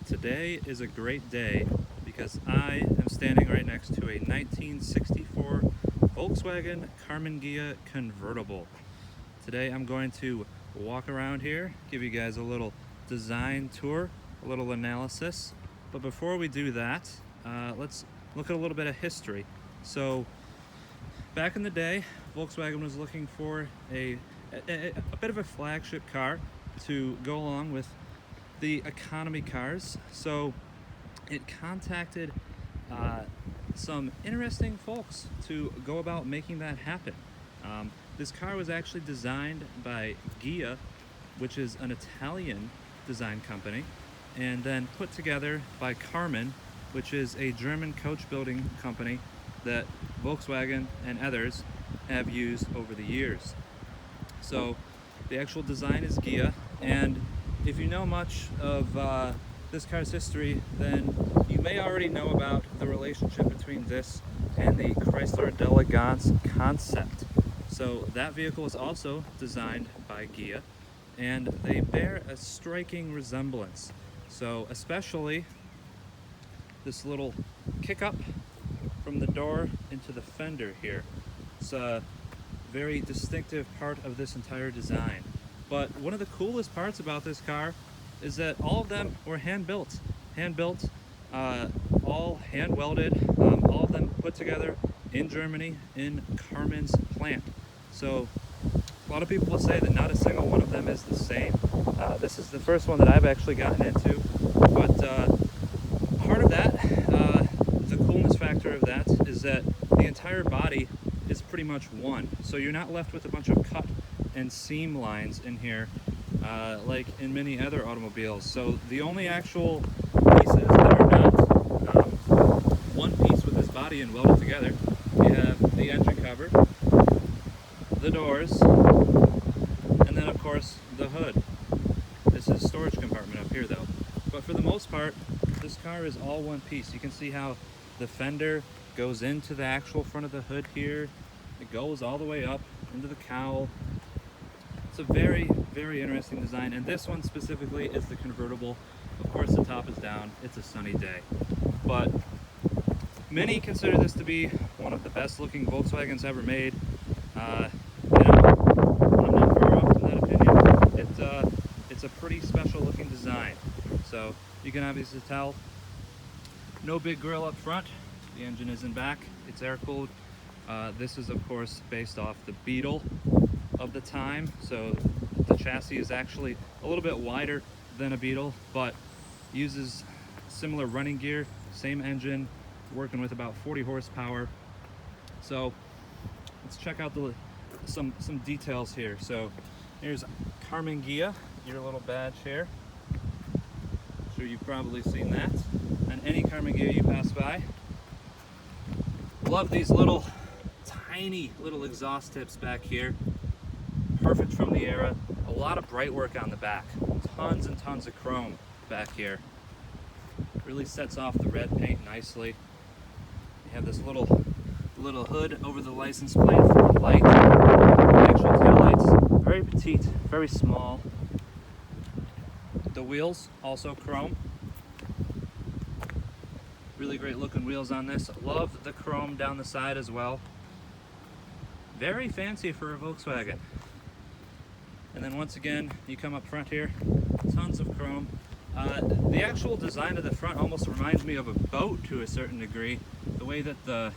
Today is a great day because I am standing right next to a 1964 Volkswagen Karmann Ghia convertible. Today I'm going to walk around here, give you guys a little design tour, a little analysis. But before we do that, let's look at a little bit of history. So back in the day, Volkswagen was looking for a bit of a flagship car to go along with the economy cars. So it contacted some interesting folks to go about making that happen. This car was actually designed by Ghia, which is an Italian design company, and then put together by Karmann, which is a German coach building company that Volkswagen and others have used over the years. So the actual design is Ghia, and if you know much of this car's history, then you may already know about the relationship between this and the Chrysler d'Elegance concept. So that vehicle is also designed by Ghia, and they bear a striking resemblance. So especially this little kick up from the door into the fender here. It's a very distinctive part of this entire design. But one of the coolest parts about this car is that all of them were hand-built, all hand-welded, all of them put together in Germany in Karmann's plant. So a lot of people will say that not a single one of them is the same. This is the first one that I've actually gotten into, but part of that, the coolness factor of that is that the entire body is pretty much one. So you're not left with a bunch of cut and seam lines in here like in many other automobiles. So the only actual pieces that are not one piece with this body and welded together, you have the engine cover, the doors, and then of course the hood. This is a storage compartment up here though. But for the most part, this car is all one piece. You can see how the fender goes into the actual front of the hood here. It goes all the way up into the cowl. It's a very, very interesting design, and this one specifically is the convertible. Of course, the top is down. It's a sunny day. But many consider this to be one of the best looking Volkswagens ever made. I'm not far off from that opinion. It's a pretty special looking design. So you can obviously tell, no big grille up front. The engine is in back. It's air cooled. This is of course based off the Beetle of the time, so the chassis is actually a little bit wider than a Beetle, but uses similar running gear, same engine, working with about 40 horsepower. So let's check out some details here. So here's Karmann Ghia, your little badge here. I'm sure you've probably seen that on any Karmann Ghia you pass by. Love these little tiny little exhaust tips back here. Perfect from the era. A lot of bright work on the back. Tons and tons of chrome back here. Really sets off the red paint nicely. You have this little hood over the license plate for a light. The actual taillights, very petite, very small. The wheels, also chrome. Really great looking wheels on this. Love the chrome down the side as well. Very fancy for a Volkswagen. And then once again, you come up front here, tons of chrome. The actual design of the front almost reminds me of a boat to a certain degree. The way that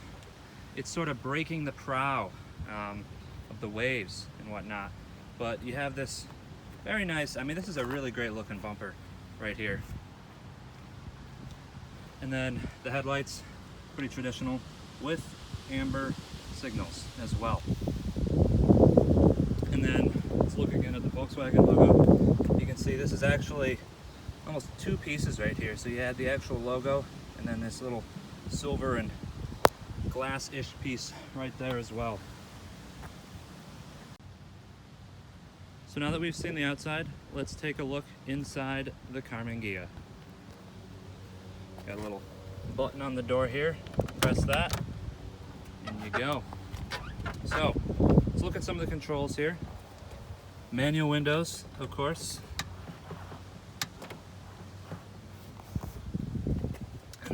it's sort of breaking the prow of the waves and whatnot. But you have this very nice, I mean, this is a really great looking bumper right here. And then the headlights, pretty traditional, with amber signals as well. And then let's look again at the Volkswagen logo. You can see this is actually almost two pieces right here. So you had the actual logo and then this little silver and glass-ish piece right there as well. So now that we've seen the outside, let's take a look inside the Karmann Ghia. Got a little button on the door here. Press that, and you go. So let's look at some of the controls here. Manual windows, of course.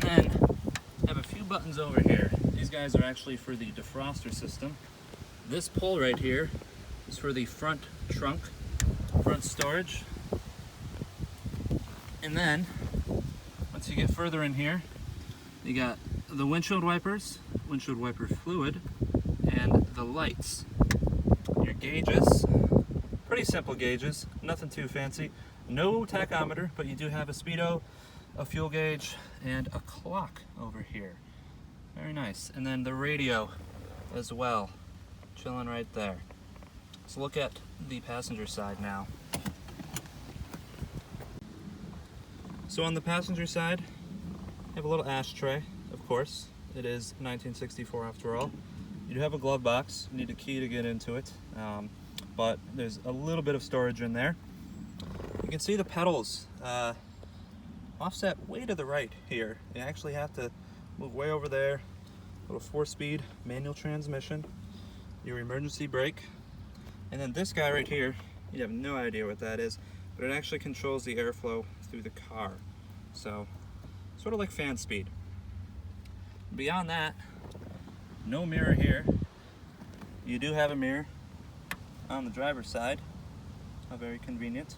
then I have a few buttons over here. These guys are actually for the defroster system. This pull right here is for the front trunk, front storage. And then, once you get further in here, you got the windshield wipers, windshield wiper fluid, and the lights. Your gauges, pretty simple gauges, nothing too fancy. No tachometer, but you do have a speedo, a fuel gauge, and a clock over here. Very nice. And then the radio as well, chilling right there. Let's look at the passenger side now. So on the passenger side, you have a little ashtray, of course. It is 1964 after all. You do have a glove box. You need a key to get into it, but there's a little bit of storage in there. You can see the pedals offset way to the right here. You actually have to move way over there. Little 4-speed manual transmission, your emergency brake, and then this guy right here, you have no idea what that is, but it actually controls the airflow through the car. So, sort of like fan speed. Beyond that, no mirror here. You do have a mirror on the driver's side. Very convenient.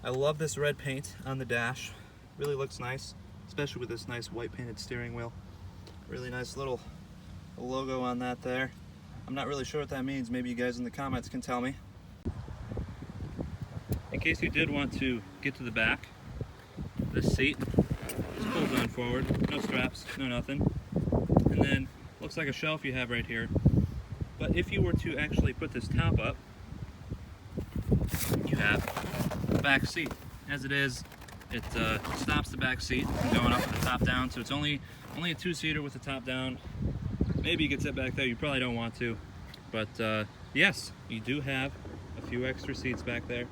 I love this red paint on the dash. Really looks nice, especially with this nice white painted steering wheel. Really nice little logo on that there. I'm not really sure what that means. Maybe you guys in the comments can tell me. In case you did want to get to the back, this seat just pulls on forward. No straps, no nothing. And then looks like a shelf you have right here. But if you were to actually put this top up, you have the back seat. As it is, it stops the back seat from going up with the top down, so it's only a 2-seater with the top down. Maybe you could sit back there. You probably don't want to, but yes, you do have a few extra seats back there.